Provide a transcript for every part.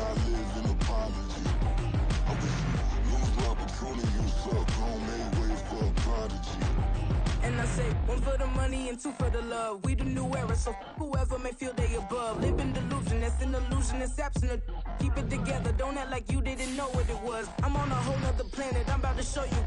not live in apology. I wish you lose the opportunity, you suck, home made way for a prodigy. And I say, one for the money and two for the love. We the new era, so whoever may feel they above. Live in delusion, that's an illusion, it's absent. Keep it together, don't act like you didn't know what it was. I'm on a whole nother planet, I'm about to show you.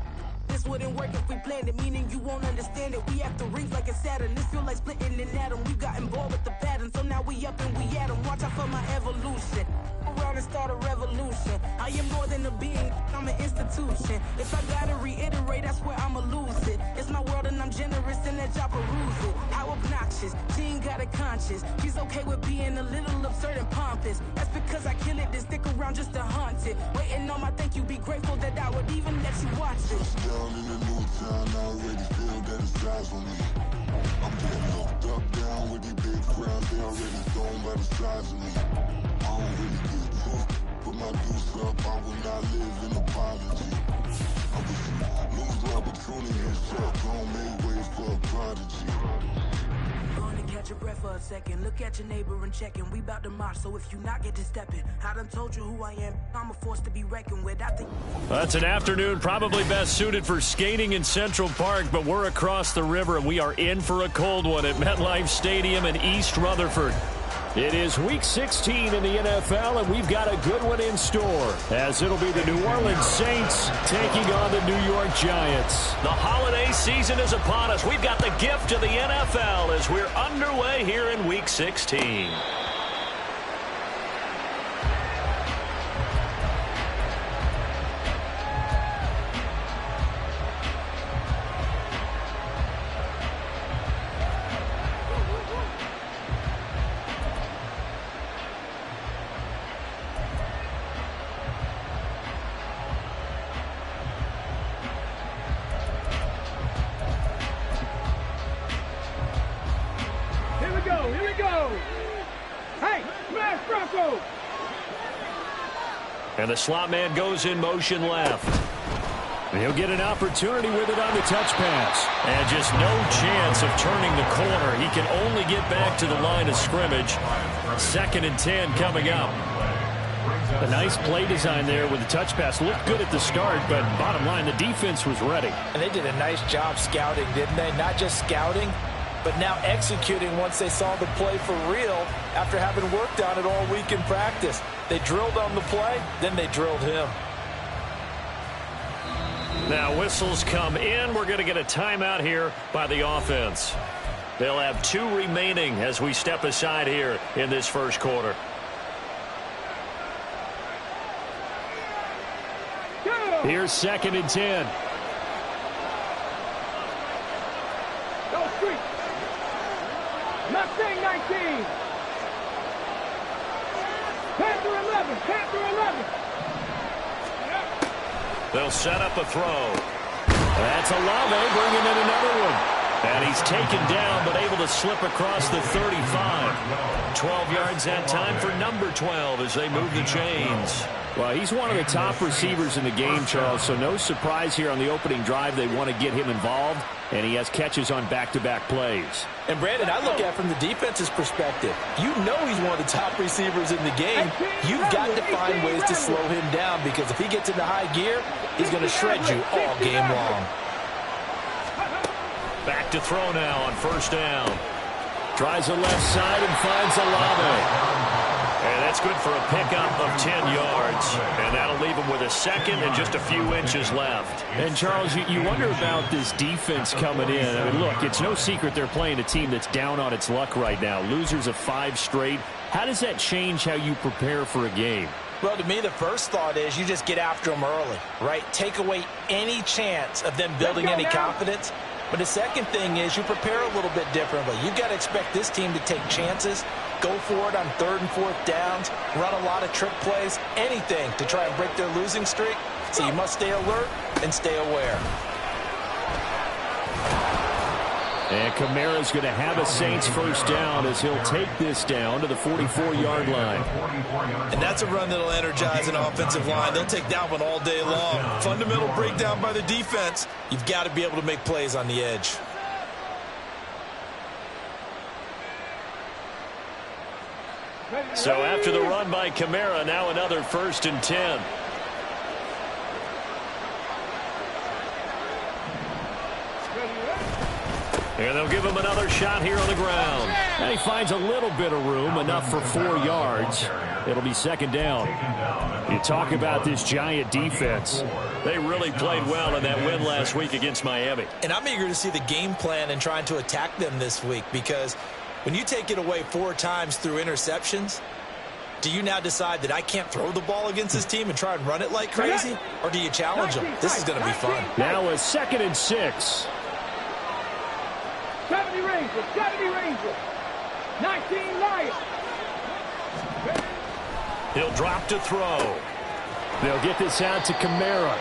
This wouldn't work if we planned it, meaning you won't understand it. We have to rings like a Saturn, this feel like splitting an atom. We got involved with the pattern, so now we up and we at 'em. Watch out for my evolution. Around and start a revolution. I am more than a being, I'm an institution. If I gotta reiterate, I swear I'ma lose it. It's my world and I'm generous and that y'all peruse it. How obnoxious, she ain't got a conscience. She's okay with being a little absurd and pompous. That's because I kill it, then stick around just to haunt it. Waiting on my thank you, be grateful that I would even let you watch it. Down in the new town, I already feel that it's eyes on me. I'm getting looked up, down with these big crowds, they already thrown by the size of me. I don't really get took, put my deuce up, I will not live in apology. I wish you lose the opportunity, you suck, home made way for a prodigy. Catch your breath for a second. Look at your neighbor and check in. We bout to march, so if you not get to stepping, I done told you who I am. I'm a force to be reckoned with. That's an afternoon probably best suited for skating in Central Park, but we're across the river and we are in for a cold one at MetLife Stadium in East Rutherford. It is Week 16 in the NFL, and we've got a good one in store, as it'll be the New Orleans Saints taking on the New York Giants. The holiday season is upon us. We've got the gift of the NFL as we're underway here in Week 16. And the slot man goes in motion left. And he'll get an opportunity with it on the touch pass. And just no chance of turning the corner. He can only get back to the line of scrimmage. 2nd and 10 coming up. A nice play design there with the touch pass. Looked good at the start, but bottom line, the defense was ready. And they did a nice job scouting, didn't they? Not just scouting, but now executing once they saw the play for real after having worked on it all week in practice. They drilled on the play, then they drilled him. Now whistles come in. We're going to get a timeout here by the offense. They'll have 2 remaining as we step aside here in this first quarter. Here's 2nd and 10. Go street. Mustang 19. Panther 11. Panther 11. They'll set up a throw. That's Olave bringing in another one. And he's taken down, but able to slip across the 35. 12 yards that time for number 12 as they move the chains. Well, he's one of the top receivers in the game, Charles, so no surprise here on the opening drive. They want to get him involved, and he has catches on back-to-back plays. And, Brandon, I look at it from the defense's perspective. You know he's one of the top receivers in the game. You've got to find ways to slow him down because if he gets into high gear, he's going to shred you all game long. Back to throw now on 1st down. Tries the left side and finds Olave. And that's good for a pickup of 10 yards. And that'll leave him with a 2nd and just a few inches left. And, Charles, you wonder about this defense coming in. I mean, look, it's no secret they're playing a team that's down on its luck right now. Losers of 5 straight. How does that change how you prepare for a game? Well, to me, the first thought is you just get after them early, right? Take away any chance of them building any confidence. But the second thing is you prepare a little bit differently. You've got to expect this team to take chances, go for it on 3rd and 4th downs, run a lot of trick plays, anything to try and break their losing streak. So you must stay alert and stay aware. And Kamara's going to have a Saints 1st down as he'll take this down to the 44-yard line. And that's a run that'll energize an offensive line. They'll take that one all day long. Fundamental breakdown by the defense. You've got to be able to make plays on the edge. So after the run by Kamara, now another 1st and 10. And they'll give him another shot here on the ground. And he finds a little bit of room, enough for 4 yards. It'll be 2nd down. You talk about this Giant defense. They really played well in that win last week against Miami. And I'm eager to see the game plan and trying to attack them this week, because when you take it away 4 times through interceptions, do you now decide that I can't throw the ball against this team and try and run it like crazy? Or do you challenge them? This is going to be fun. Now a 2nd and 6. 70 Rangers, 70 Rangers, 19 Lions. He'll drop to throw. They'll get this out to Kamara.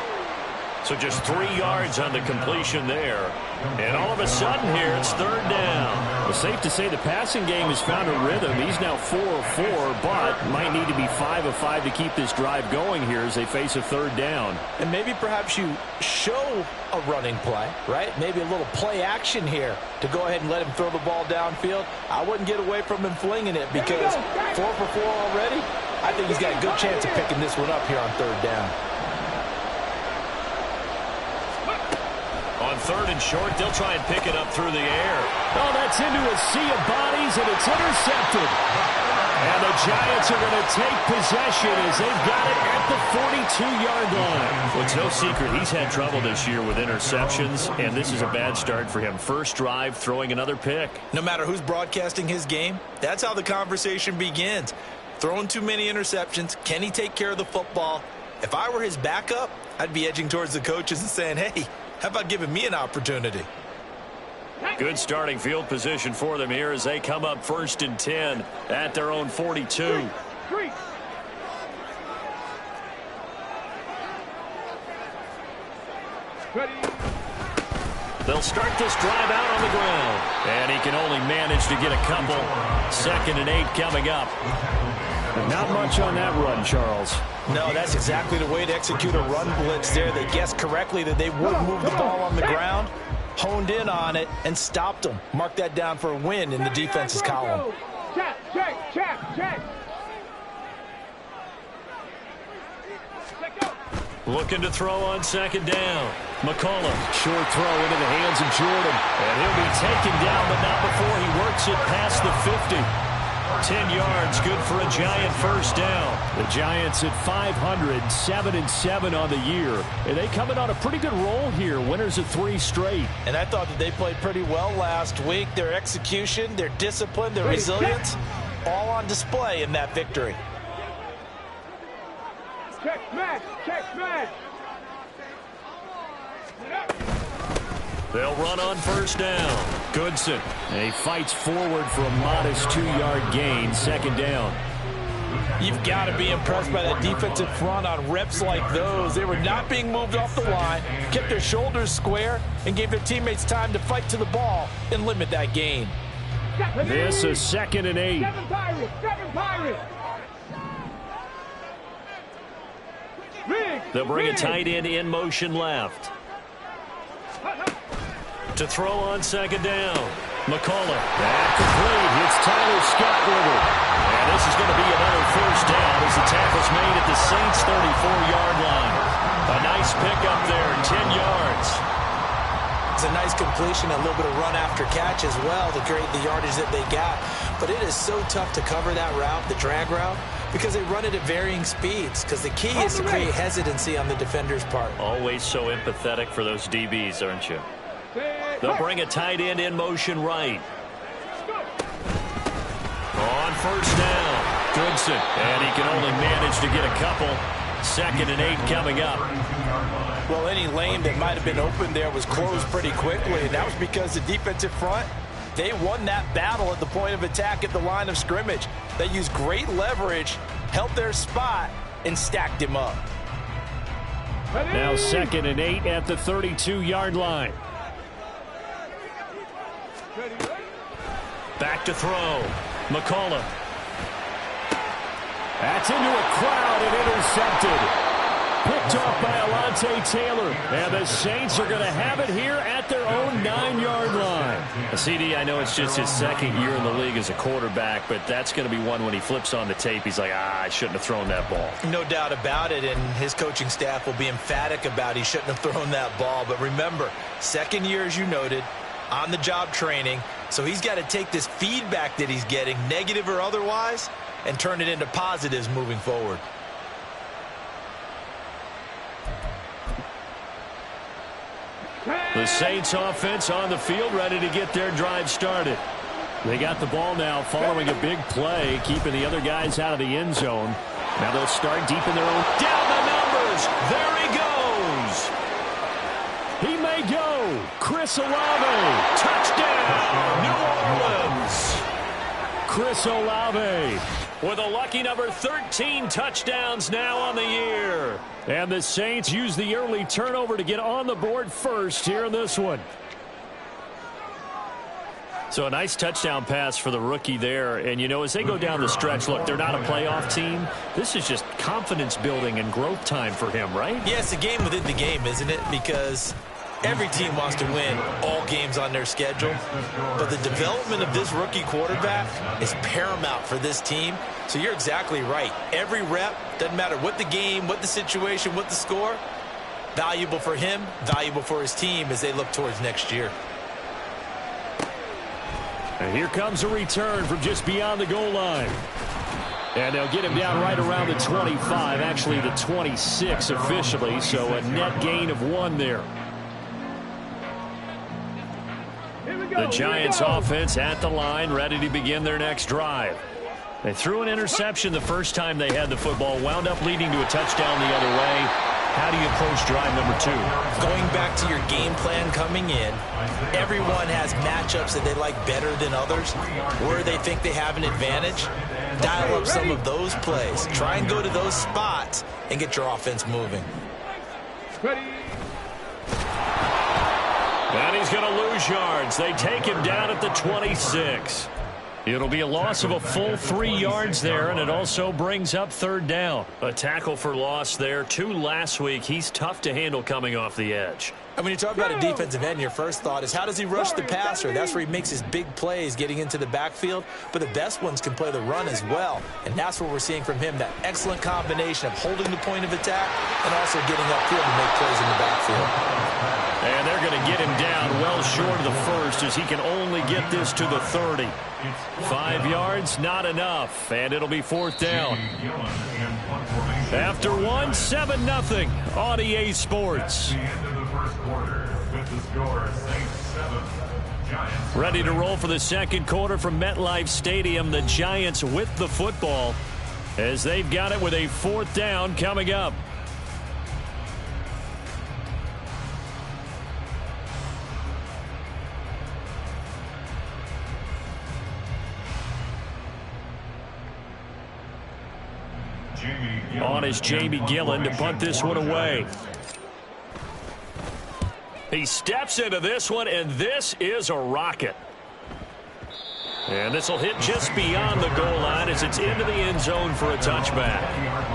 So just 3 yards on the completion there. And all of a sudden here, it's 3rd down. Well, safe to say the passing game has found a rhythm. He's now 4 of 4, but might need to be 5 of 5 to keep this drive going here as they face a 3rd down. And maybe perhaps you show a running play, right? Maybe a little play action here to go ahead and let him throw the ball downfield. I wouldn't get away from him flinging it, because 4 for 4 already, I think he's got a good chance of picking this one up here on 3rd down. On 3rd and short, they'll try and pick it up through the air. Oh, that's into a sea of bodies, and it's intercepted. And the Giants are going to take possession as they've got it at the 42-yard line. Well, it's no secret he's had trouble this year with interceptions, and this is a bad start for him. First drive, throwing another pick. No matter who's broadcasting his game, that's how the conversation begins. Throwing too many interceptions. Can he take care of the football? If I were his backup, I'd be edging towards the coaches and saying, hey, how about giving me an opportunity? Good starting field position for them here as they come up 1st and 10 at their own 42. They'll start this drive out on the ground. And he can only manage to get a couple. 2nd and 8 coming up. Not much on that run, Charles. No, that's exactly the way to execute a run blitz there. They guessed correctly that they would move the ball on the ground, honed in on it, and stopped them. Mark that down for a win in the defense's column. Check. Looking to throw on 2nd down. McCullough. Short throw into the hands of Jordan. And he'll be taken down, but not before he works it past the 50. 10 yards, good for a Giant 1st down. The Giants at 500, 7-7 on the year. And they coming on a pretty good roll here, winners of 3 straight. And I thought that they played pretty well last week. Their execution, their discipline, their resilience, all on display in that victory. Check smash. They'll run on 1st down. Goodson. And he fights forward for a modest 2-yard gain, 2nd down. You've got to be impressed by that defensive front on reps like those. They were not being moved off the line, kept their shoulders square, and gave their teammates time to fight to the ball and limit that gain. This is 2nd and 8. 7 Pirates. They'll bring a tight end in motion left. To throw on 2nd down. McCullough. That complete. It's Tyler Scott with it. And this is going to be another 1st down as the tackle's made at the Saints' 34-yard line. A nice pickup there, 10 yards. It's a nice completion, a little bit of run after catch as well to create the yardage that they got. But it is so tough to cover that route, the drag route, because they run it at varying speeds. Because the key is to create hesitancy on the defender's part. Always so empathetic for those DBs, aren't you? They'll bring a tight end in motion right. On 1st down, Goodson. And he can only manage to get a couple. 2nd and 8 coming up. Well, any lane that might have been open there was closed pretty quickly, and that was because the defensive front, they won that battle at the point of attack at the line of scrimmage. They used great leverage, held their spot, and stacked him up. Now 2nd and 8 at the 32-yard line. Back to throw. McCullough. That's into a crowd and intercepted. picked off by Alontae Taylor. And the Saints are going to have it here at their own 9-yard line. CD, I know it's just his second year in the league as a quarterback, but that's going to be one when he flips on the tape. He's like, I shouldn't have thrown that ball. No doubt about it, and his coaching staff will be emphatic about he shouldn't have thrown that ball. But remember, second year, as you noted, on-the-job training, so he's got to take this feedback that he's getting, negative or otherwise, and turn it into positives moving forward. The Saints offense on the field, ready to get their drive started. They got the ball now following a big play, keeping the other guys out of the end zone. Now they'll start deep in their own. Down the numbers. There he goes. He may go. Chris Olave. Touchdown, New Orleans. Chris Olave with a lucky number 13 touchdowns now on the year. And the Saints use the early turnover to get on the board first here in this one. So a nice touchdown pass for the rookie there. And, you know, as they go down the stretch, look, they're not a playoff team. This is just confidence building and growth time for him, right? Yeah, it's a game within the game, isn't it? Because every team wants to win all games on their schedule. But the development of this rookie quarterback is paramount for this team. So you're exactly right. Every rep, doesn't matter what the game, what the situation, what the score, valuable for him, valuable for his team as they look towards next year. And here comes a return from just beyond the goal line. And they'll get him down right around the 25, actually the 26 officially, so a net gain of 1 there. The Giants offense at the line, ready to begin their next drive. They threw an interception the first time they had the football, wound up leading to a touchdown the other way. How do you approach drive number 2? Going back to your game plan coming in, everyone has matchups that they like better than others, where they think they have an advantage. Dial up some of those plays. Try and go to those spots and get your offense moving. And he's going to lose yards. They take him down at the 26. It'll be a loss of a full 3 yards there, and it also brings up 3rd down. A tackle for loss there. 2 last week. He's tough to handle coming off the edge. And when you talk about a defensive end, your first thought is how does he rush the passer? That's where he makes his big plays getting into the backfield. But the best ones can play the run as well. And that's what we're seeing from him, that excellent combination of holding the point of attack and also getting upfield to make plays in the backfield. And they're going to get him down well short of the first as he can only get this to the 30. 5 yards, not enough. And it'll be 4th down. After 1, 7-0 on EA Sports. Ready to roll for the second quarter from MetLife Stadium. The Giants with the football as they've got it with a 4th down coming up. On is Jamie Gillen to punt this one away. He steps into this one, and this is a rocket. And this will hit just beyond the goal line as it's into the end zone for a touchback.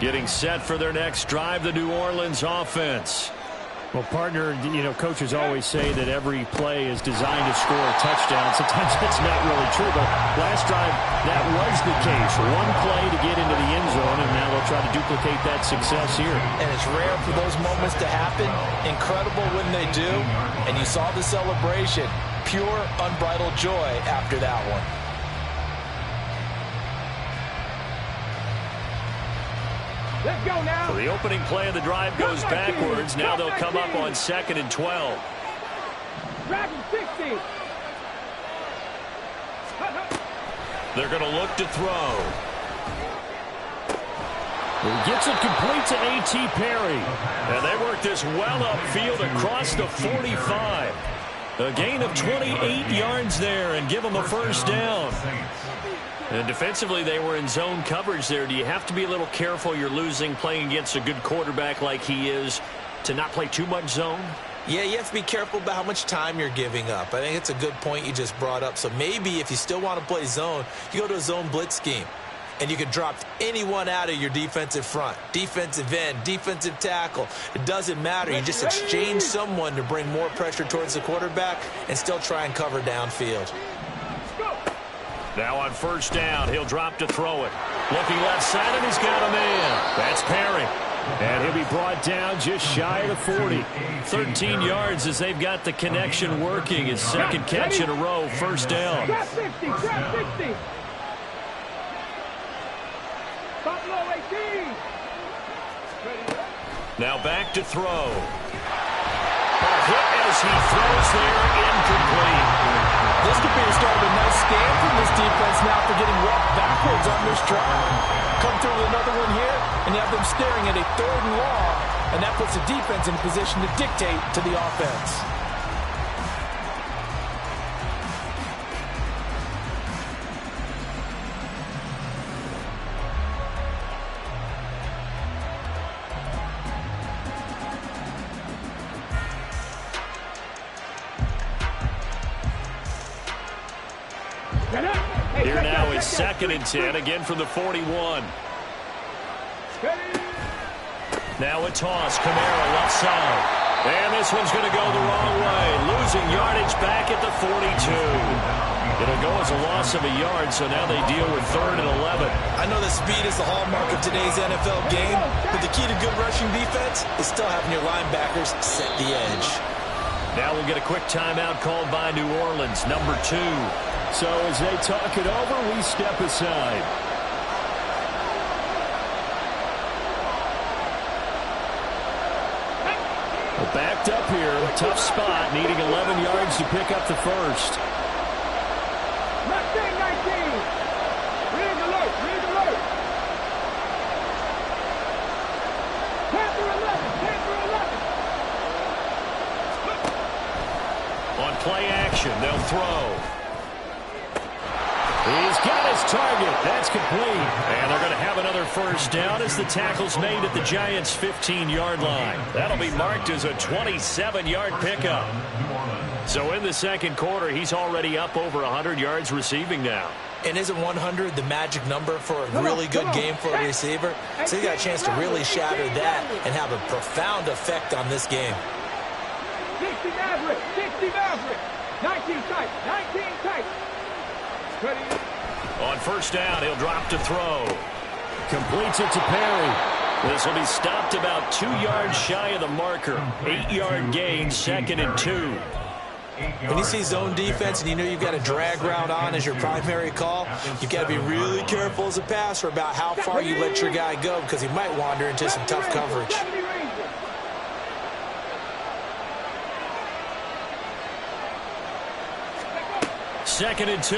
Getting set for their next drive, the New Orleans offense. Well, partner, you know, coaches always say that every play is designed to score a touchdown. Sometimes that's not really true, but last drive, that was the case. 1 play to get into the end zone, and now they'll try to duplicate that success here. And it's rare for those moments to happen. Incredible when they do. And you saw the celebration. Pure, unbridled joy after that one. Let's go now. So the opening play of the drive goes backwards. Now they'll come up on 2nd and 12. Dragon 60. They're going to look to throw. He gets it complete to A.T. Perry. And they work this well upfield across the 45. A gain of 28 yards there and give them a first down. And defensively, they were in zone coverage there. Do you have to be a little careful? You're losing playing against a good quarterback like he is to not play too much zone? Yeah, you have to be careful about how much time you're giving up. I think it's a good point you just brought up. So maybe if you still want to play zone, you go to a zone blitz scheme. And you can drop anyone out of your defensive front, defensive end, defensive tackle. It doesn't matter. You just exchange someone to bring more pressure towards the quarterback and still try and cover downfield. Now on first down, he'll drop to throw it. Looking left side, and he's got a man. That's Perry. And he'll be brought down just shy of the 40. 13 yards as they've got the connection working. His second catch in a row, first down. Trap 50, trap 50. Top low 18. Now back to throw. A hit as he throws there, incomplete. This could be the start of a nice stand from this defense now for getting walked backwards on this drive. Come through with another one here, and you have them staring at a 3rd and long, and that puts the defense in a position to dictate to the offense. Here now is 2nd and 10, again from the 41. Now a toss, Kamara left side. And this one's going to go the wrong way. Losing yardage back at the 42. It'll go as a loss of a yard, so now they deal with 3rd and 11. I know that speed is the hallmark of today's NFL game, but the key to good rushing defense is still having your linebackers set the edge. Now we'll get a quick timeout called by New Orleans, number 2. So as they talk it over, we step aside. Well, backed up here, tough spot, needing 11 yards to pick up the first. Left thing 19. Rig alert, rig alert. Panther 11, Panther 11. On play action, they'll throw. He's got his target. That's complete. And they're going to have another first down as the tackle's made at the Giants' 15-yard line. That'll be marked as a 27-yard pickup. So in the second quarter, he's already up over 100 yards receiving now. And isn't 100 the magic number for a really good game for a receiver? So you got a chance to really shatter that and have a profound effect on this game. 60 Maverick, 60 Maverick. 19 tight, 19 tight. On first down, he'll drop to throw. Completes it to Perry. This will be stopped about 2 yards shy of the marker. 8-yard gain, 2nd and 2. When you see zone defense and you know you've got a drag route on as your primary call, you've got to be really careful as a passer about how far you let your guy go because he might wander into some tough coverage. 2nd and 2.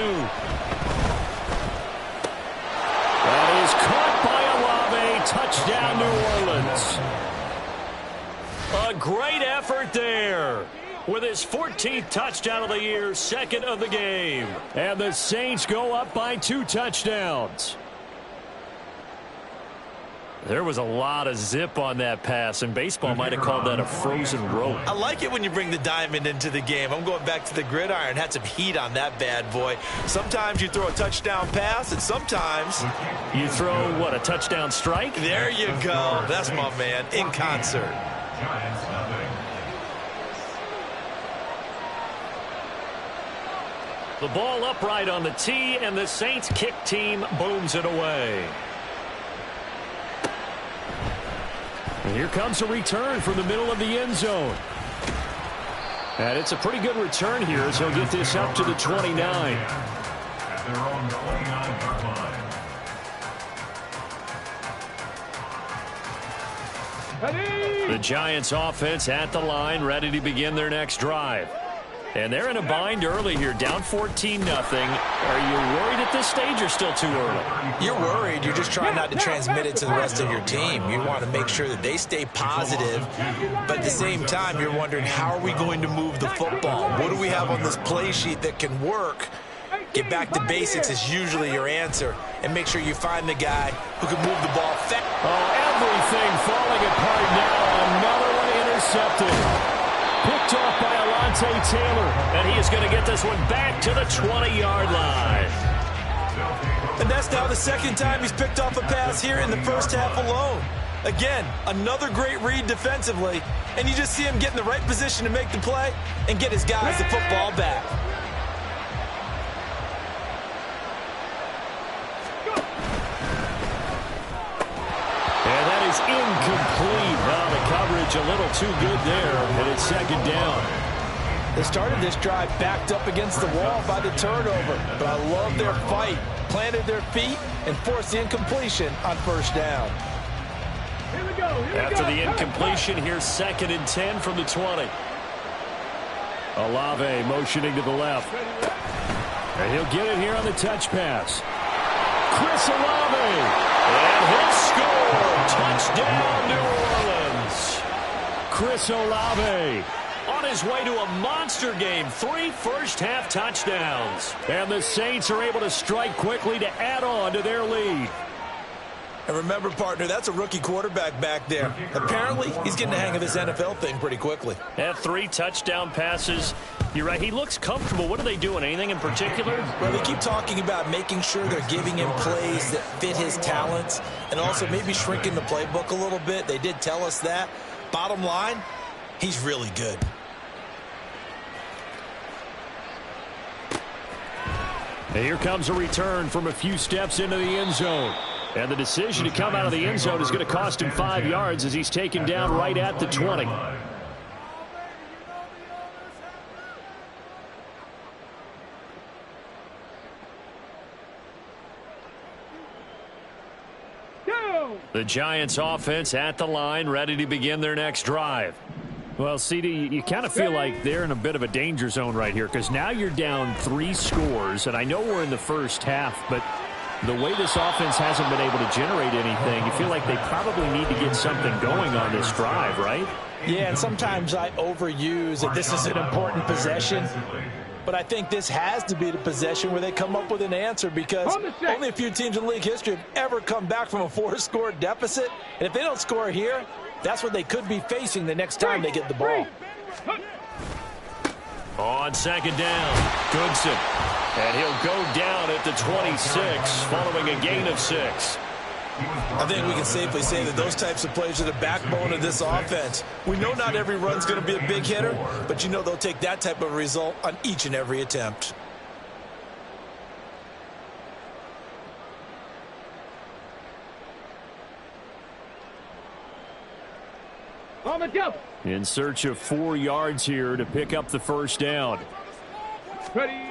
That is caught by Olave. Touchdown, New Orleans. A great effort there. With his 14th touchdown of the year, 2nd of the game. And the Saints go up by 2 touchdowns. There was a lot of zip on that pass, and baseball might have called that a frozen rope. I like it when you bring the diamond into the game. I'm going back to the gridiron. Had some heat on that bad boy. Sometimes you throw a touchdown pass, and sometimes you throw, what, a touchdown strike? There you go. That's my man, in concert. The ball upright on the tee, and the Saints kick team booms it away. And here comes a return from the middle of the end zone. And it's a pretty good return here as he'll get this up to the 29. The Giants offense at the line, ready to begin their next drive. And they're in a bind early here, down 14-0. Are you worried at this stage or still too early? You're worried. You're just trying not to transmit it to the rest of your team. You want to make sure that they stay positive, but at the same time, you're wondering, how are we going to move the football? What do we have on this play sheet that can work? Get back to basics is usually your answer, and make sure you find the guy who can move the ball fast. Oh, everything falling apart now. Another one intercepted. Picked off by Alontae Taylor, and he is going to get this one back to the 20-yard line. And that's now the second time he's picked off a pass here in the first half alone. Again, another great read defensively, and you just see him get in the right position to make the play and get his guys the football back. And that is incomplete. Now the coverage a little too good there, and it's second down. They started this drive backed up against the wall by the turnover, but I love their fight. Planted their feet and forced the incompletion on first down. Here we go. After the incompletion, here's 2nd and 10 from the 20. Olave motioning to the left. And he'll get it here on the touch pass. Chris Olave. And he'll score. Touchdown, New Orleans. Chris Olave on his way to a monster game. 3 first-half touchdowns. And the Saints are able to strike quickly to add on to their lead. And remember, partner, that's a rookie quarterback back there. Apparently, he's getting the hang of this NFL thing pretty quickly. And 3 touchdown passes. You're right, he looks comfortable. What are they doing? Anything in particular? Well, they keep talking about making sure they're giving him plays that fit his talents and also maybe shrinking the playbook a little bit. They did tell us that. Bottom line, he's really good. And here comes a return from a few steps into the end zone. And the decision to come out of the end zone is going to cost him 5 yards as he's taken down right at the 20. The Giants offense at the line, ready to begin their next drive. Well, CD, you kind of feel like they're in a bit of a danger zone right here because now you're down 3 scores, and I know we're in the first half, but the way this offense hasn't been able to generate anything, you feel like they probably need to get something going on this drive, right? Yeah, and sometimes I overuse that this is an important possession. But I think this has to be the possession where they come up with an answer because only a few teams in league history have ever come back from a 4-score deficit. And if they don't score here, that's what they could be facing the next time they get the ball. On second down, Goodson. And he'll go down at the 26 following a gain of 6. I think we can safely say that those types of plays are the backbone of this offense. We know not every run's going to be a big hitter, but you know they'll take that type of result on each and every attempt. On the double. In search of 4 yards here to pick up the first down. Ready.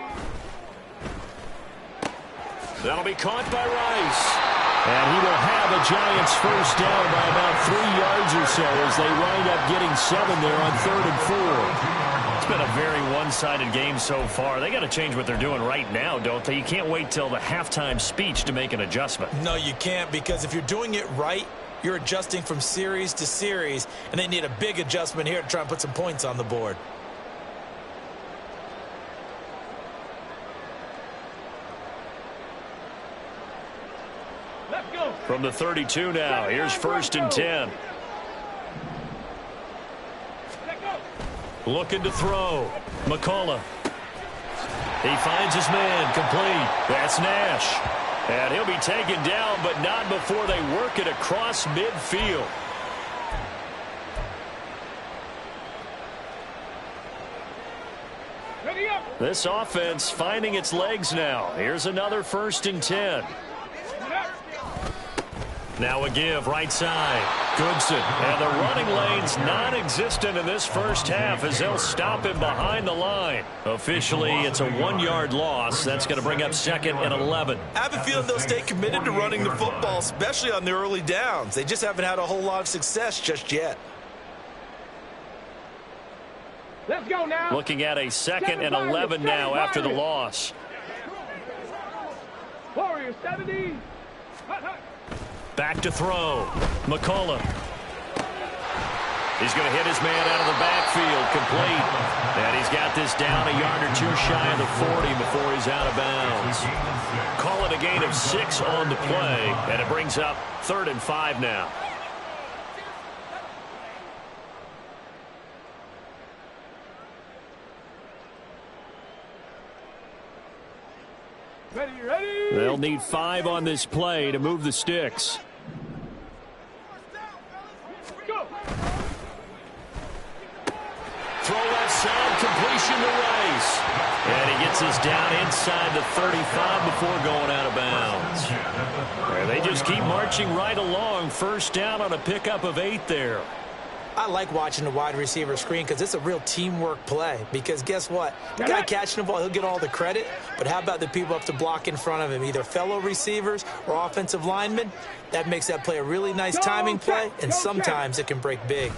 That'll be caught by Rice. And he will have a Giants first down by about 3 yards or so as they wind up getting 7 there on 3rd and 4. It's been a very one-sided game so far. They got to change what they're doing right now, don't they? You can't wait till the halftime speech to make an adjustment. No, you can't, because if you're doing it right, you're adjusting from series to series, and they need a big adjustment here to try and put some points on the board. From the 32 now, here's 1st and 10. Looking to throw. McCullough. He finds his man, complete. That's Nash. And he'll be taken down, but not before they work it across midfield. This offense finding its legs now. Here's another 1st and 10. Now a give, right side. Goodson. And the running lane's non-existent in this first half as they'll stop him behind the line. Officially, it's a 1-yard loss. That's going to bring up 2nd and 11. I have a feeling they'll stay committed to running the football, especially on the early downs. They just haven't had a whole lot of success just yet. Let's go now. Looking at a 2nd and 11 now after the loss. Warriors 70. Back to throw. McCullough. He's going to hit his man out of the backfield, complete. And he's got this down a yard or 2 shy of the 40 before he's out of bounds. Call it a gain of 6 on the play, and it brings up 3rd and 5 now. Ready. They'll need 5 on this play to move the sticks. Go. Throw left side, completion to Rice. And he gets us down inside the 35 before going out of bounds. And they just keep marching right along. 1st down on a pickup of 8 there. I like watching the wide receiver screen because it's a real teamwork play. Because guess what? The guy catching the ball, he'll get all the credit. But how about the people up to block in front of him, either fellow receivers or offensive linemen? That makes that play a really nice timing play, and sometimes it can break big.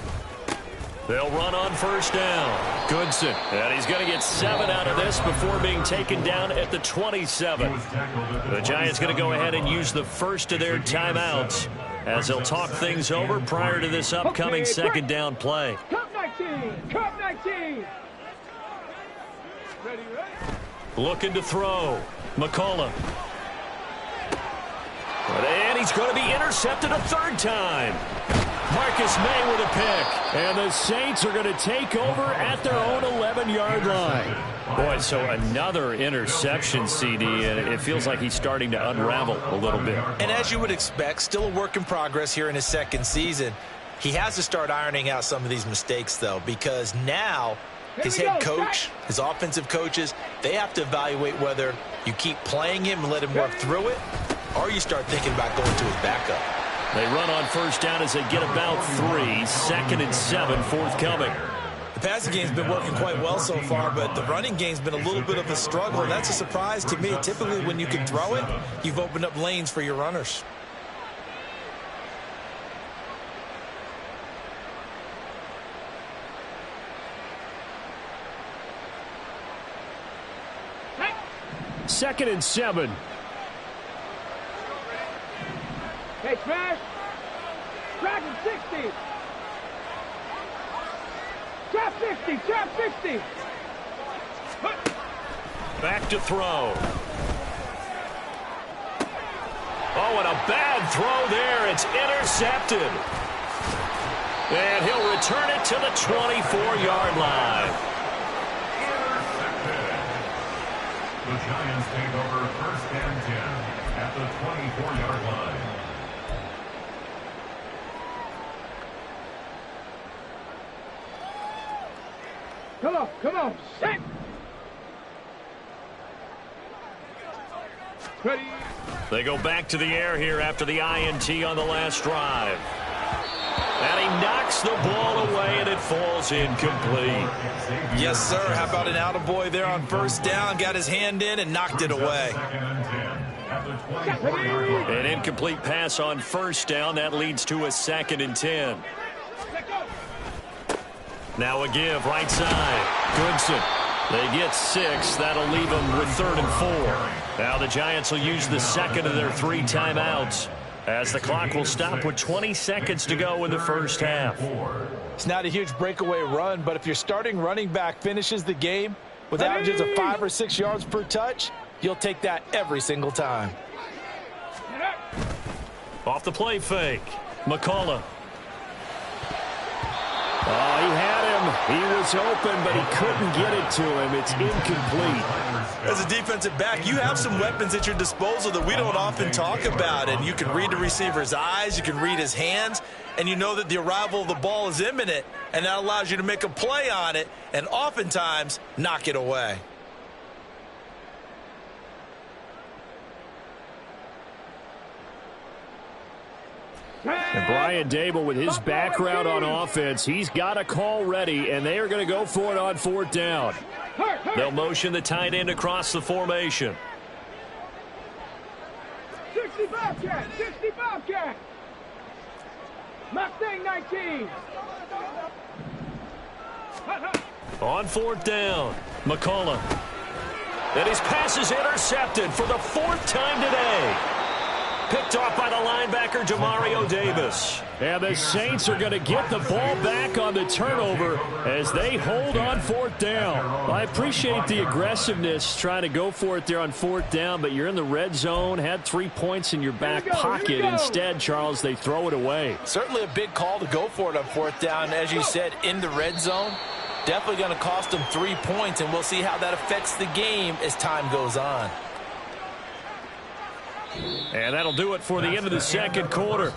They'll run on 1st down. Goodson. And he's going to get 7 out of this before being taken down at the 27. The Giants going to go ahead and use the first of their timeouts as they'll talk things over prior to this upcoming 2nd down play. Cup 19. Cup 19. Ready. Looking to throw. McCullough. And he's going to be intercepted a 3rd time. Marcus May with a pick. And the Saints are going to take over at their own 11-yard line. Boy, so another interception, CD, and it feels like he's starting to unravel a little bit. And as you would expect, still a work in progress here in his 2nd season. He has to start ironing out some of these mistakes, though, because now his head coach, his offensive coaches, they have to evaluate whether you keep playing him and let him work through it, or you start thinking about going to his backup. They run on 1st down as they get about 3. 2nd and 7 forthcoming. The passing game's been working quite well so far, but the running game's been a little bit of a struggle, and that's a surprise to me. Typically, when you can throw it, you've opened up lanes for your runners. Second and 7. Hey, smash. Dragon 60. Trap 60. Trap 60. Back to throw. Oh, and a bad throw there. It's intercepted. And he'll return it to the 24-yard line. The Giants take over 1st and 10 at the 24-yard line. Come on, set. Ready. They go back to the air here after the INT on the last drive. And he knocks the ball away, and it falls incomplete. Yes, sir. How about an attaboy there on 1st down? Got his hand in and knocked it away. An incomplete pass on 1st down. That leads to a 2nd and 10. Now a give, right side. Goodson. They get 6. That'll leave them with 3rd and 4. Now the Giants will use the 2nd of their 3 timeouts, as the clock will stop with 20 seconds to go in the 1st half. It's not a huge breakaway run, but if your starting running back finishes the game with averages of 5 or 6 yards per touch, you'll take that every single time. Off the play fake. McCullough. Oh, he had him. He was open, but he couldn't get it to him. It's incomplete. As a defensive back, you have some weapons at your disposal that we don't often talk about. And you can read the receiver's eyes, you can read his hands, and you know that the arrival of the ball is imminent, and that allows you to make a play on it and oftentimes knock it away. And Brian Dable, with his background on offense, he's got a call ready, and they are going to go for it on 4th down. They'll motion the tight end across the formation. 60 Bobcat! 60 Bobcat! Mustang 19! On 4th down, McCullough. And his pass is intercepted for the 4th time today. Picked off by the linebacker, Demario Davis. And the Saints are going to get the ball back on the turnover as they hold on 4th down. I appreciate the aggressiveness trying to go for it there on 4th down, but you're in the red zone, had 3 points in your back pocket. Instead, Charles, they throw it away. Certainly a big call to go for it on 4th down. As you said, in the red zone, definitely going to cost them 3 points, and we'll see how that affects the game as time goes on. And that'll do it for the end of the second quarter.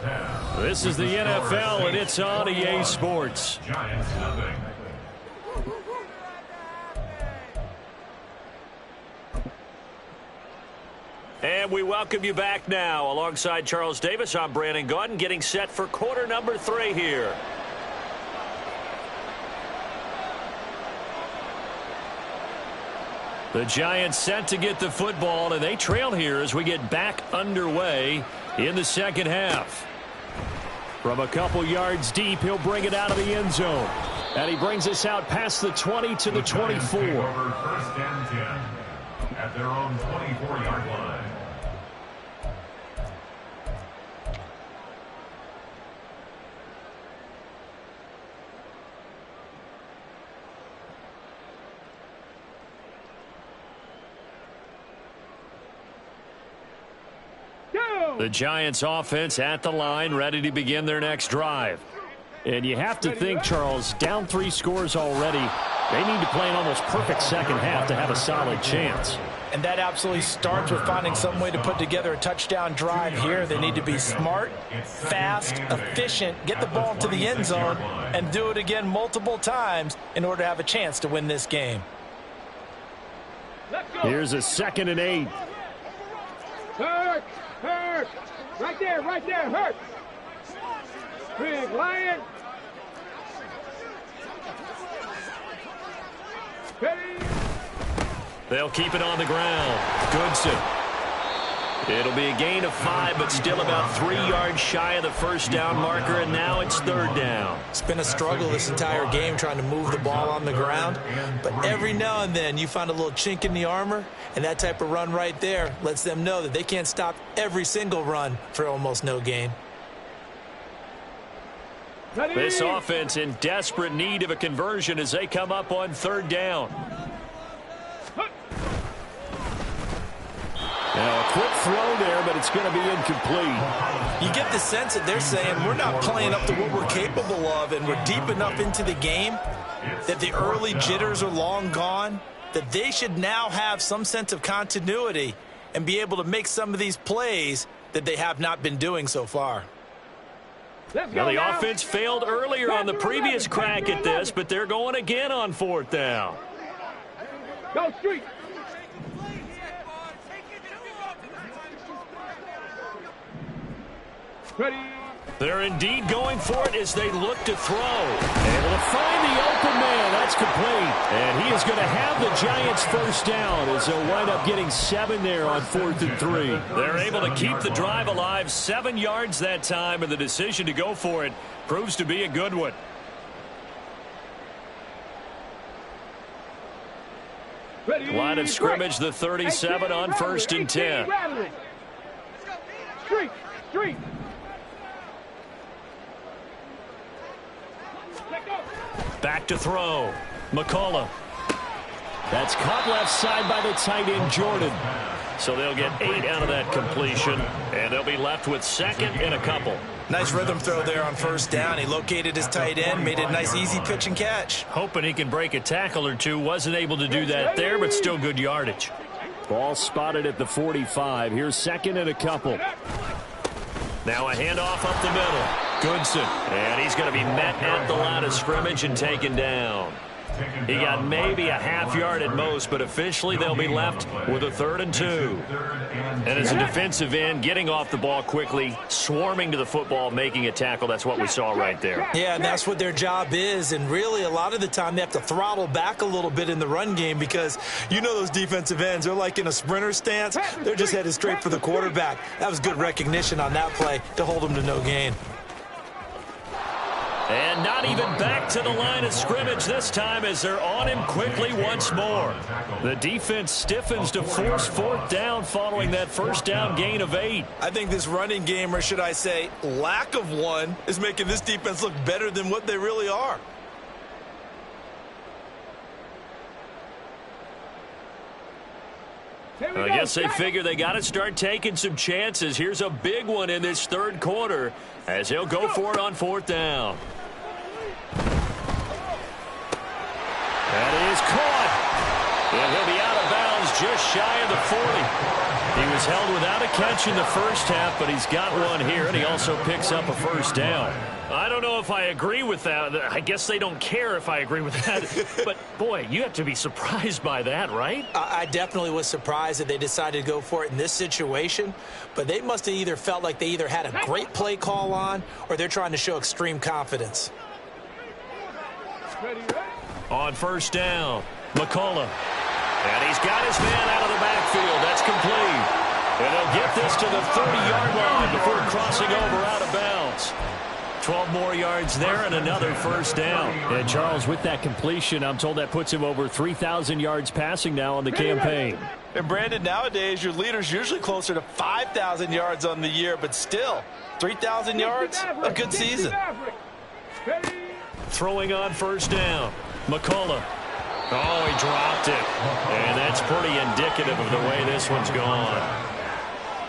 This is the NFL, and it's on EA Sports. Giants nothing. And we welcome you back now. Alongside Charles Davis, I'm Brandon Gaudin, getting set for quarter number 3 here. The Giants set to get the football, and they trail here as we get back underway in the second half. From a couple yards deep, he'll bring it out of the end zone. And he brings us out past the 20 to the 24. Over 1st and 10 at their own 24-yard line. The Giants offense at the line, ready to begin their next drive. And you have to think, Charles, down 3 scores already. They need to play an almost perfect second half to have a solid chance. And that absolutely starts with finding some way to put together a touchdown drive here. They need to be smart, fast, efficient, get the ball to the end zone, and do it again multiple times in order to have a chance to win this game. Here's a 2nd and 8. Hurt! Hurt! Right there, hurt! Big Lion! Ready! They'll keep it on the ground. Goodson. It'll be a gain of 5, but still about 3 yards shy of the first down marker, and now it's 3rd down. It's been a struggle this entire game trying to move the ball on the ground, but every now and then you find a little chink in the armor, and that type of run right there lets them know that they can't stop every single run for almost no gain. This offense in desperate need of a conversion as they come up on 3rd down. Now, a quick throw there, but it's going to be incomplete. You get the sense that they're saying we're not playing up to what we're capable of, and we're deep enough into the game that the early jitters are long gone, that they should now have some sense of continuity and be able to make some of these plays that they have not been doing so far. Now, the offense failed earlier on the previous crack at this, but they're going again on 4th down. Go street! Ready? They're indeed going for it as they look to throw. Able to find the open man. That's complete. And he is going to have the Giants first down as they'll wind up getting 7 there on 4th and 3. They're able to keep the drive alive, 7 yards that time, and the decision to go for it proves to be a good one. Line of scrimmage, the 37 on 1st and 10. Street, street. Back to throw. McCullough. That's caught left side by the tight end, Jordan. So they'll get 8 out of that completion, and they'll be left with 2nd and a couple. Nice rhythm throw there on 1st down. He located his tight end, made it a nice easy pitch and catch. Hoping he can break a tackle or two. Wasn't able to do that there, but still good yardage. Ball spotted at the 45. Here's 2nd and a couple. Now a handoff up the middle. Goodson. And he's going to be met at the line of scrimmage and taken down. He got maybe a half yard at most, but officially they'll be left with a 3rd and 2. And as a defensive end, getting off the ball quickly, swarming to the football, making a tackle, that's what we saw right there. Yeah, and that's what their job is. And really, a lot of the time, they have to throttle back a little bit in the run game because you know those defensive ends, they're like in a sprinter stance. They're just headed straight for the quarterback. That was good recognition on that play to hold them to no gain. And not even back to the line of scrimmage this time as they're on him quickly once more. The defense stiffens to force fourth down following that first down gain of 8. I think this running game, or should I say lack of one, is making this defense look better than what they really are. I guess they figure they got to start taking some chances. Here's a big one in this third quarter as he'll go for it on fourth down. That is caught. And he'll be out of bounds just shy of the 40. He was held without a catch in the first half, but he's got one here, and he also picks up a first down. I don't know if I agree with that. I guess they don't care if I agree with that. But, boy, you have to be surprised by that, right? I definitely was surprised that they decided to go for it in this situation. But they must have either felt like they either had a great play call on or they're trying to show extreme confidence. On first down, McCullough. And he's got his man out of the backfield. That's complete. And he'll get this to the 30-yard line before crossing over out of bounds. 12 more yards there and another first down. And Charles, with that completion, I'm told that puts him over 3,000 yards passing now on the campaign. And Brandon, nowadays your leader's usually closer to 5,000 yards on the year, but still 3,000 yards, a good season. Throwing on first down, McCullough. Oh, he dropped it. And that's pretty indicative of the way this one's gone.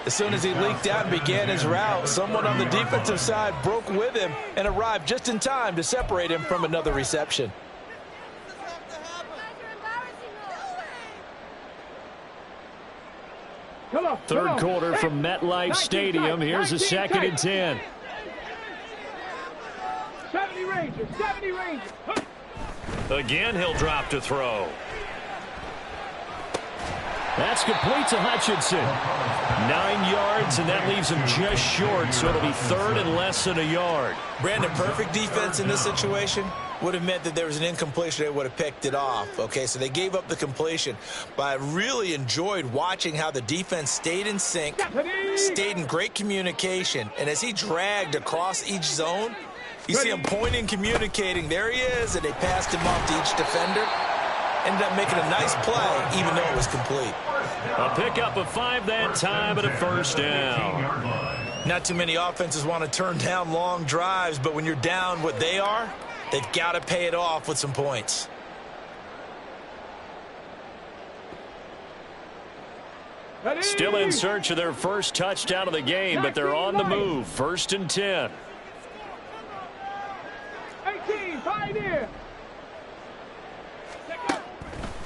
As soon as he leaked out and began his route, someone on the defensive side broke with him and arrived just in time to separate him from another reception. Third quarter from MetLife Stadium. Here's a 2nd and 10. 70 Rangers, 70 Rangers. Again, he'll drop to throw. That's complete to Hutchinson. 9 yards, and that leaves him just short, so it'll be third and less than a yard. Brandon, perfect defense in this situation would have meant that there was an incompletion. They would have picked it off. Okay, so they gave up the completion. But I really enjoyed watching how the defense stayed in sync, stayed in great communication. And as he dragged across each zone, you see him pointing, communicating. There he is, and they passed him off to each defender. Ended up making a nice play, even though it was complete. A pickup of 5 that time and a first down. Not too many offenses want to turn down long drives, but when you're down what they are, they've got to pay it off with some points. Still in search of their first touchdown of the game, but they're on the move. 1st and 10. 18, Pioneer.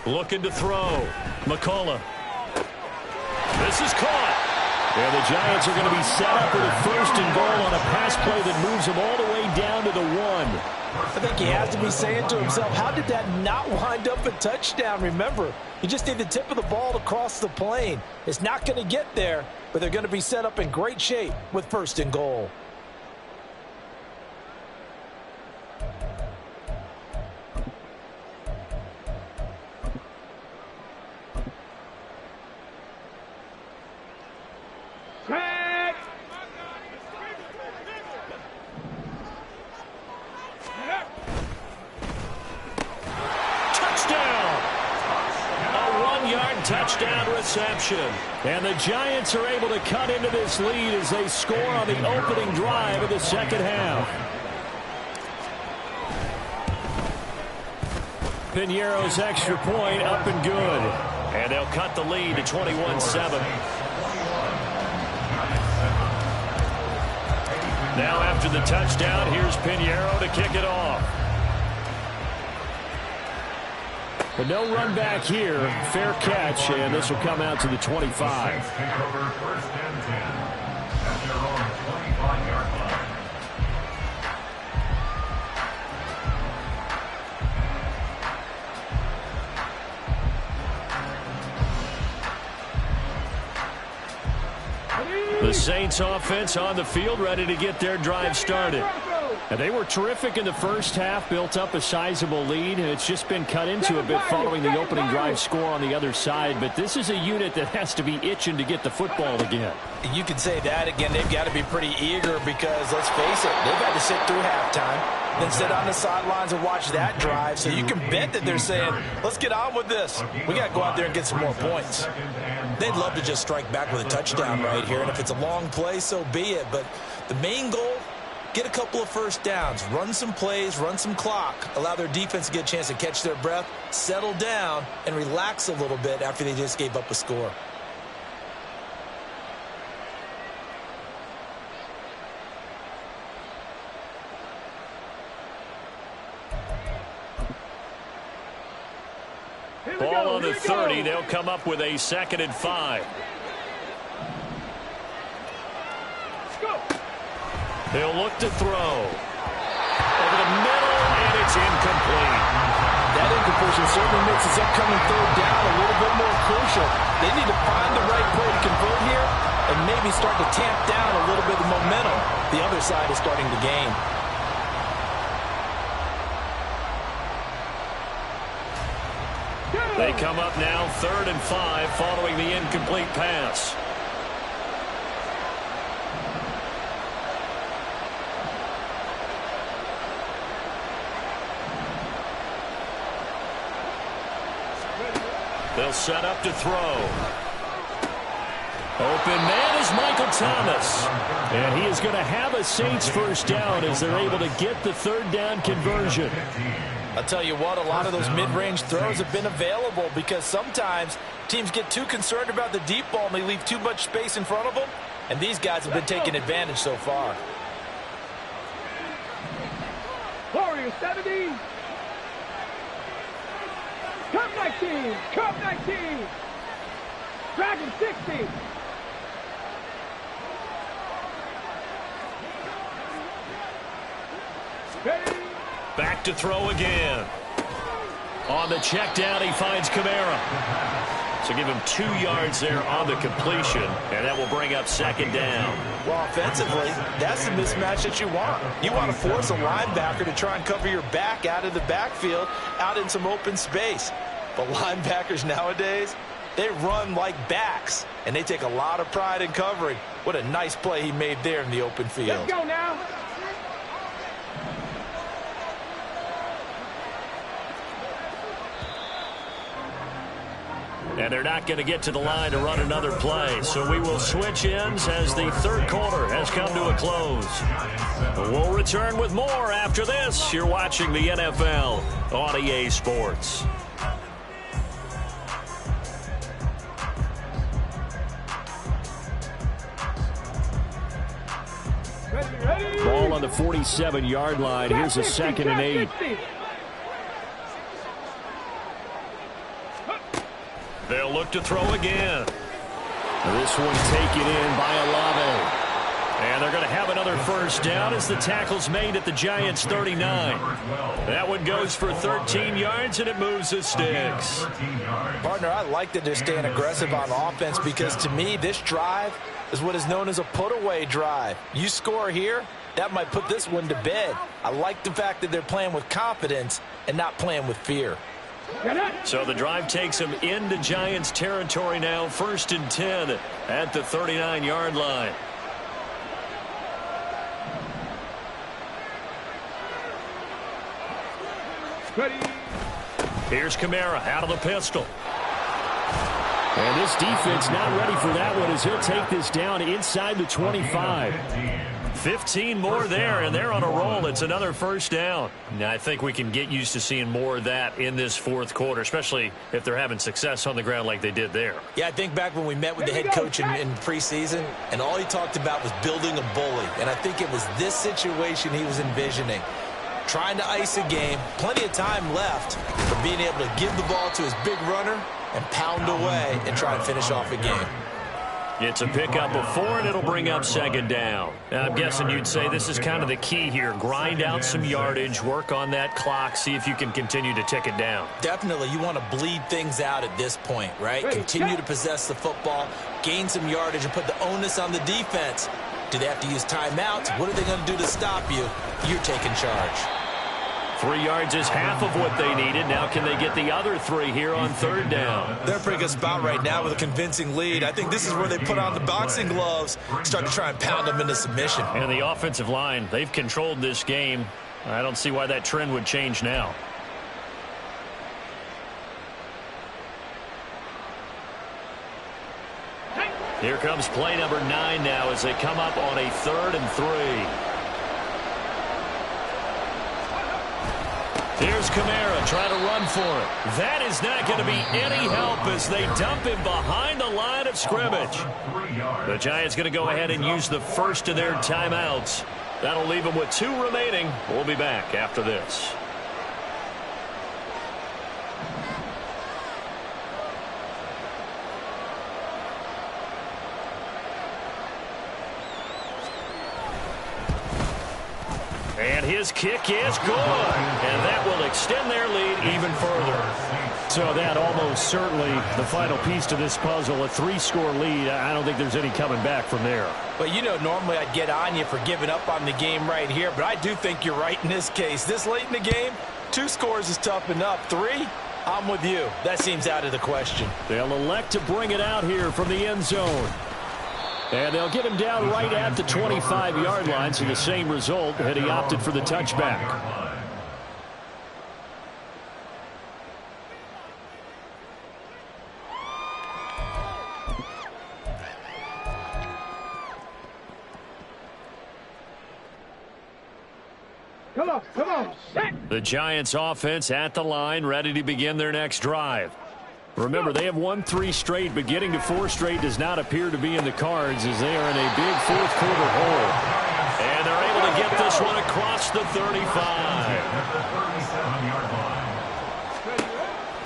Looking to throw. McCullough. This is caught. And the Giants are going to be set up with a 1st and goal on a pass play that moves them all the way down to the 1. I think he has to be saying to himself, how did that not wind up a touchdown? Remember, you just need the tip of the ball to cross the plane. It's not going to get there, but they're going to be set up in great shape with 1st and goal. Touchdown reception. And the Giants are able to cut into this lead as they score on the opening drive of the second half. Piñeiro's extra point up and good. And they'll cut the lead to 21-7. Now after the touchdown, here's Piñeiro to kick it off. But no run back here. Fair catch, and this will come out to the 25. Take over 1st and 10 at their own 25-yard line. The Saints offense on the field, ready to get their drive started. And they were terrific in the first half, built up a sizable lead, and it's just been cut into a bit following the opening drive score on the other side. But this is a unit that has to be itching to get the football again. You can say that again. They've got to be pretty eager because, let's face it, they've had to sit through halftime. than sit on the sidelines and watch that drive. So you can bet that they're saying, let's get on with this. We got to go out there and get some more points. They'd love to just strike back with a touchdown right here. And if it's a long play, so be it. But the main goal, get a couple of first downs, run some plays, run some clock, allow their defense to get a chance to catch their breath, settle down, and relax a little bit after they just gave up a score. Ball on the 30. They'll come up with a 2nd and 5. They'll look to throw. Over the middle, and it's incomplete. That incompletion certainly makes this upcoming 3rd down a little bit more crucial. They need to find the right play to convert here and maybe start to tamp down a little bit of momentum. The other side is starting to gain. They come up now 3rd and 5 following the incomplete pass. They'll set up to throw. Open man is Michael Thomas. And he is going to have a Saints first down as they're able to get the 3rd down conversion. I'll tell you what, a lot of those mid-range throws have been available because sometimes teams get too concerned about the deep ball and they leave too much space in front of them. And these guys have been taking advantage so far. Warriors 70. Cup 19. Cup 19. Dragon 60. Ready. Back to throw again. On the check down, he finds Kamara. So give him 2 yards there on the completion, and that will bring up 2nd down. Well, offensively, that's the mismatch that you want. You want to force a linebacker to try and cover your back out of the backfield, out in some open space. But linebackers nowadays, they run like backs, and they take a lot of pride in covering. What a nice play he made there in the open field. Let's go now. And they're not going to get to the line to run another play. So we will switch ends as the 3rd quarter has come to a close. We'll return with more after this. You're watching the NFL on EA Sports. Ready. Ball on the 47-yard line. Here's a 2nd and 8. They'll look to throw again. This one taken in by Olave. And they're going to have another first down as the tackle's made at the Giants' 39. That one goes for 13 yards, and it moves the sticks. Partner, I like that they're staying aggressive on offense because, to me, this drive is what is known as a put-away drive. You score here, that might put this one to bed. I like the fact that they're playing with confidence and not playing with fear. So the drive takes them into Giants territory now, 1st and 10 at the 39-yard line. Ready. Here's Kamara out of the pistol. And this defense not ready for that one as he'll take this down inside the 25. 15 more there, and they're on a roll. It's another first down. Now, I think we can get used to seeing more of that in this 4th quarter, especially if they're having success on the ground like they did there. Yeah, I think back when we met with the head coach in preseason, and all he talked about was building a bully. And I think it was this situation he was envisioning. Trying to ice a game, plenty of time left for being able to give the ball to his big runner and pound away and try and finish off a game. It's a pickup of 4, and it'll bring up 2nd down. Now, I'm guessing you'd say this is kind of the key here. Grind out some yardage, work on that clock, see if you can continue to tick it down. Definitely, you want to bleed things out at this point, right? Continue to possess the football, gain some yardage, and put the onus on the defense. Do they have to use timeouts? What are they going to do to stop you? You're taking charge. 3 yards is half of what they needed. Now can they get the other 3 here on 3rd down? They're in a pretty good spot right now with a convincing lead. I think this is where they put on the boxing gloves, start to try and pound them into submission. And the offensive line, they've controlled this game I don't see why that trend would change now. Here comes play number 9 now as they come up on a 3rd and 3. Here's Kamara trying to run for it. That is not going to be any help as they dump him behind the line of scrimmage. The Giants going to go ahead and use the first of their timeouts. That'll leave them with 2 remaining. We'll be back after this. And his kick is good. And that will extend their lead even further. So that almost certainly the final piece to this puzzle, a 3-score lead. I don't think there's any coming back from there. But, you know, normally I'd get on you for giving up on the game right here, but I do think you're right in this case. This late in the game, 2 scores is tough enough. 3, I'm with you. That seems out of the question. They'll elect to bring it out here from the end zone. And they'll get him down right at the 25-yard line, so the same result had he opted for the touchback. Come on, set. The Giants offense at the line, ready to begin their next drive. Remember, they have won 3 straight, but getting to 4 straight does not appear to be in the cards as they are in a big 4th quarter hole. And they're able to get this one across the 35.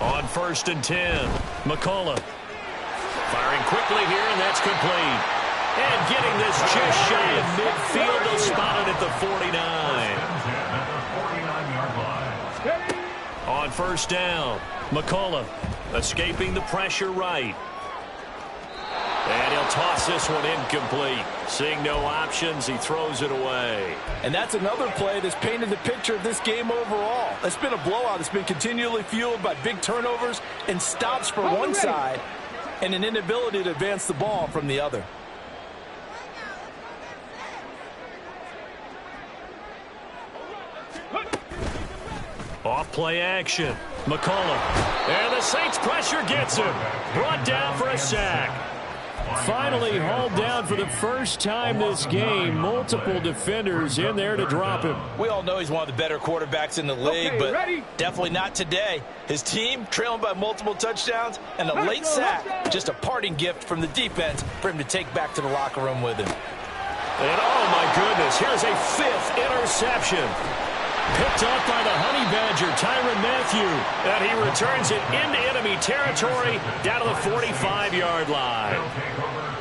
On 1st and 10, McCullough firing quickly here, and that's complete. And getting this just shy of midfield, they'll spot it at the 49. On 1st down, McCullough escaping the pressure right. And he'll toss this one incomplete. Seeing no options, he throws it away. And that's another play that's painted the picture of this game overall. It's been a blowout. It's been continually fueled by big turnovers and stops for one side and an inability to advance the ball from the other. Off play action. McCullough. And the Saints pressure gets him. Brought down for a sack. Finally hauled down for the first time this game. Multiple defenders in there to drop him. We all know he's one of the better quarterbacks in the league, but definitely not today. His team trailing by multiple touchdowns and a late sack. Just a parting gift from the defense for him to take back to the locker room with him. And oh my goodness, here's a 5th interception. Picked up by the Honey Badger, Tyrann Mathieu. And he returns it into enemy territory down to the 45-yard line.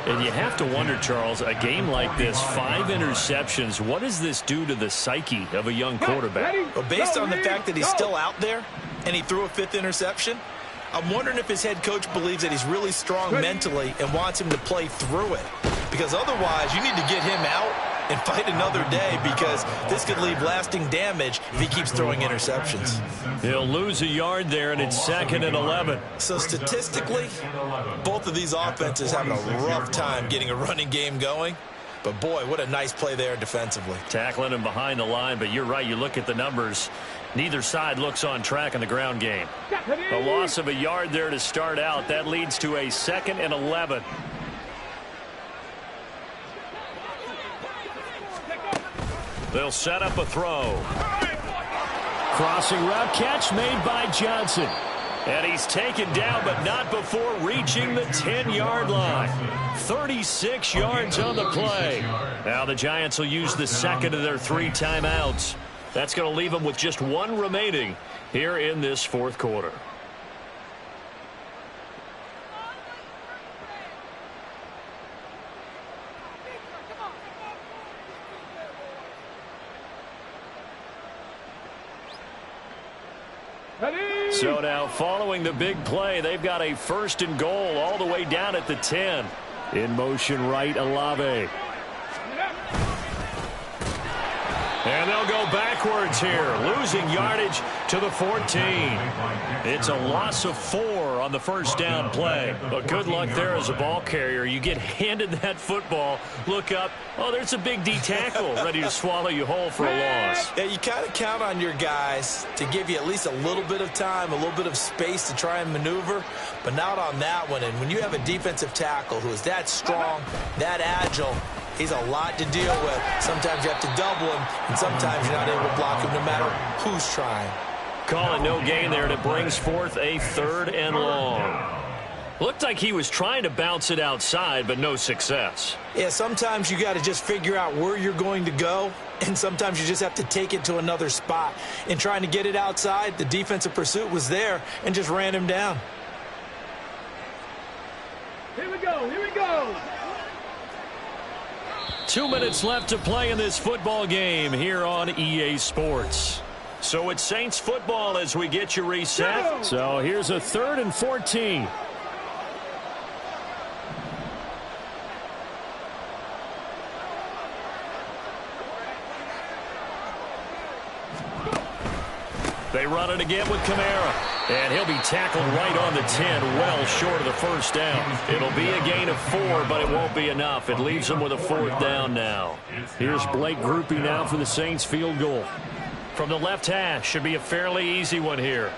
And you have to wonder, Charles, a game like this, 5 interceptions, what does this do to the psyche of a young quarterback? Well, based on the fact that he's still out there and he threw a 5th interception, I'm wondering if his head coach believes that he's really strong mentally and wants him to play through it. Because otherwise, you need to get him out and fight another day, because this could leave lasting damage if he keeps throwing interceptions. He'll lose a yard there, and it's 2nd and 11. So statistically, both of these offenses having a rough time getting a running game going. But boy, what a nice play there defensively. Tackling him behind the line, but you're right, you look at the numbers. Neither side looks on track in the ground game. A loss of a yard there to start out. That leads to a 2nd and 11. They'll set up a throw. Crossing route catch made by Johnson. And he's taken down, but not before reaching the 10-yard line. 36 yards on the play. Now the Giants will use the 2nd of their 3 timeouts. That's going to leave them with just 1 remaining here in this 4th quarter. So now, following the big play, they've got a 1st and goal all the way down at the 10. In motion right, Olave. And they'll go backwards here, losing yardage to the 14. It's a loss of 4 on the first down play. But good luck there as a ball carrier. You get handed that football, look up, oh, there's a big D tackle ready to swallow you whole for a loss. Yeah, you kind of count on your guys to give you at least a little bit of time, a little bit of space to try and maneuver, but not on that one. And when you have a defensive tackle who is that strong, that agile, he's a lot to deal with. Sometimes you have to double him, and sometimes you're not able to block him no matter who's trying. Call it no gain there, and it brings forth a 3rd and long. Looked like he was trying to bounce it outside, but no success. Yeah, sometimes you got to just figure out where you're going to go, and sometimes you just have to take it to another spot. In trying to get it outside, the defensive pursuit was there and just ran him down. Here we go, here we go. 2 minutes left to play in this football game here on EA Sports. So it's Saints football as we get you reset. So here's a 3rd and 14. They run it again with Kamara. And he'll be tackled right on the 10, well short of the first down. It'll be a gain of 4, but it won't be enough. It leaves them with a 4th down now. Here's Blake Groupie now for the Saints field goal. From the left hash, should be a fairly easy one here.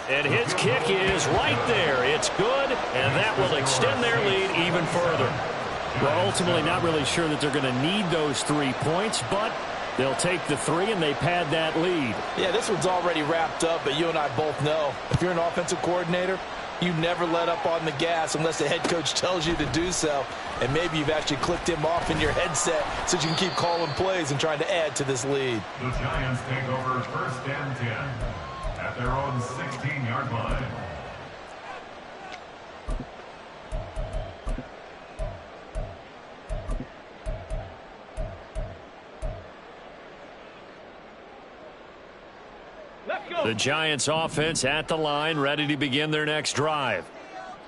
And his kick is right there. It's good, and that will extend their lead even further. Well, ultimately not really sure that they're going to need those 3 points, but they'll take the 3 and they pad that lead. Yeah, this one's already wrapped up, but you and I both know if you're an offensive coordinator, you never let up on the gas unless the head coach tells you to do so. And maybe you've actually clicked him off in your headset so you can keep calling plays and trying to add to this lead. The Giants take over 1st and 10 at their own 16-yard line. The Giants offense at the line, ready to begin their next drive.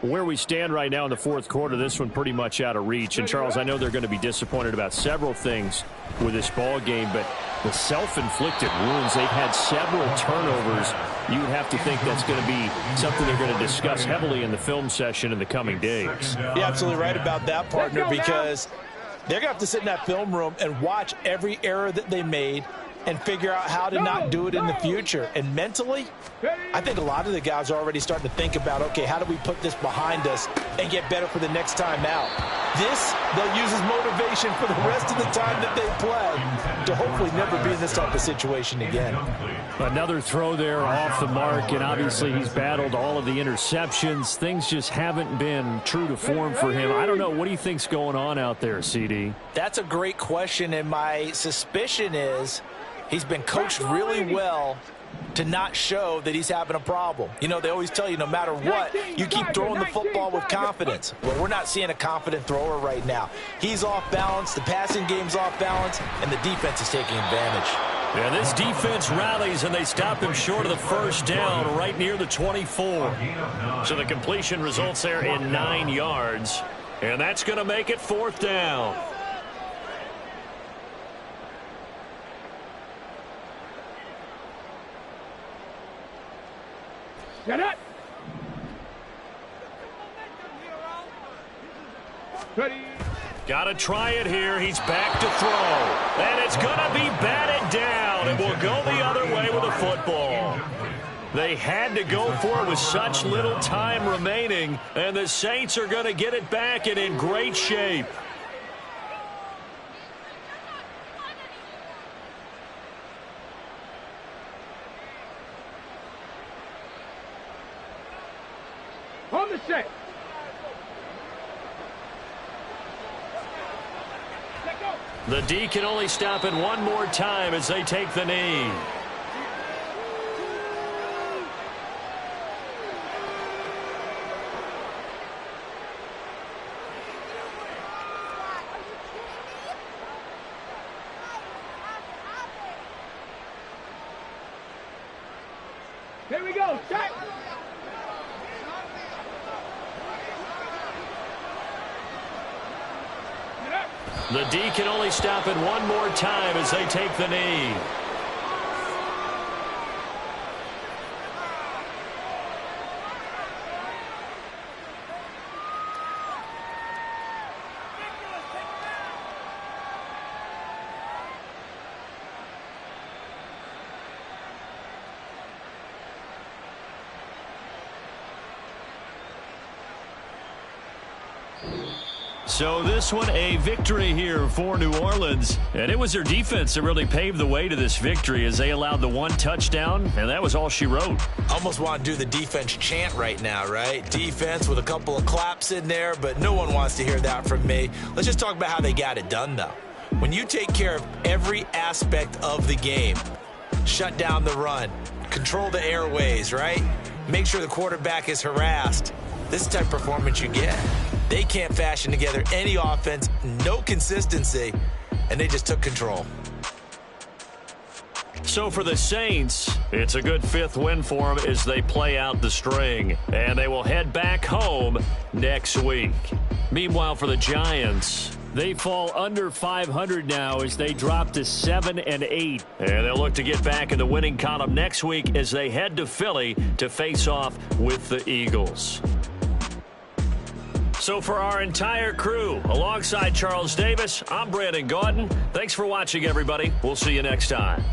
Where we stand right now in the 4th quarter, this one pretty much out of reach. And, Charles, I know they're going to be disappointed about several things with this ball game, but the self-inflicted wounds, they've had several turnovers. You would have to think that's going to be something they're going to discuss heavily in the film session in the coming days. You're absolutely right about that, partner, because they're going to have to sit in that film room and watch every error that they made and figure out how to not do it in the future. And mentally, I think a lot of the guys are already starting to think about, okay, how do we put this behind us and get better for the next time out? This, they'll use as motivation for the rest of the time that they play to hopefully never be in this type of situation again. Another throw there off the mark, and obviously he's battled all of the interceptions. Things just haven't been true to form for him. I don't know. What do you think's going on out there, CD? That's a great question, and my suspicion is he's been coached really well to not show that he's having a problem. You know, they always tell you no matter what, you keep throwing the football with confidence. Well, we're not seeing a confident thrower right now. He's off balance, the passing game's off balance, and the defense is taking advantage. Yeah, this defense rallies, and they stop him short of the first down right near the 24. So the completion results there in 9 yards, and that's going to make it 4th down. Get it. Ready. Got to try it here. He's back to throw. And it's going to be batted down. It will go the other way with a football. They had to go for it with such little time remaining. And the Saints are going to get it back and in great shape. On the set. Let go. The D can only stop it one more time as they take the knee. Here we go. Check. The D can only stop it one more time as they take the knee. So this one, a victory here for New Orleans. And it was their defense that really paved the way to this victory as they allowed the one touchdown, and that was all she wrote. Almost want to do the defense chant right now, right? Defense with a couple of claps in there, but no one wants to hear that from me. Let's just talk about how they got it done, though. When you take care of every aspect of the game, shut down the run, control the airways, right? Make sure the quarterback is harassed. This is the type of performance you get. They can't fashion together any offense, no consistency, and they just took control. So for the Saints, it's a good fifth win for them as they play out the string. And they will head back home next week. Meanwhile, for the Giants, they fall under 500 now as they drop to 7-8. And they'll look to get back in the winning column next week as they head to Philly to face off with the Eagles. So for our entire crew, alongside Charles Davis, I'm Brandon Gaudin. Thanks for watching, everybody. We'll see you next time.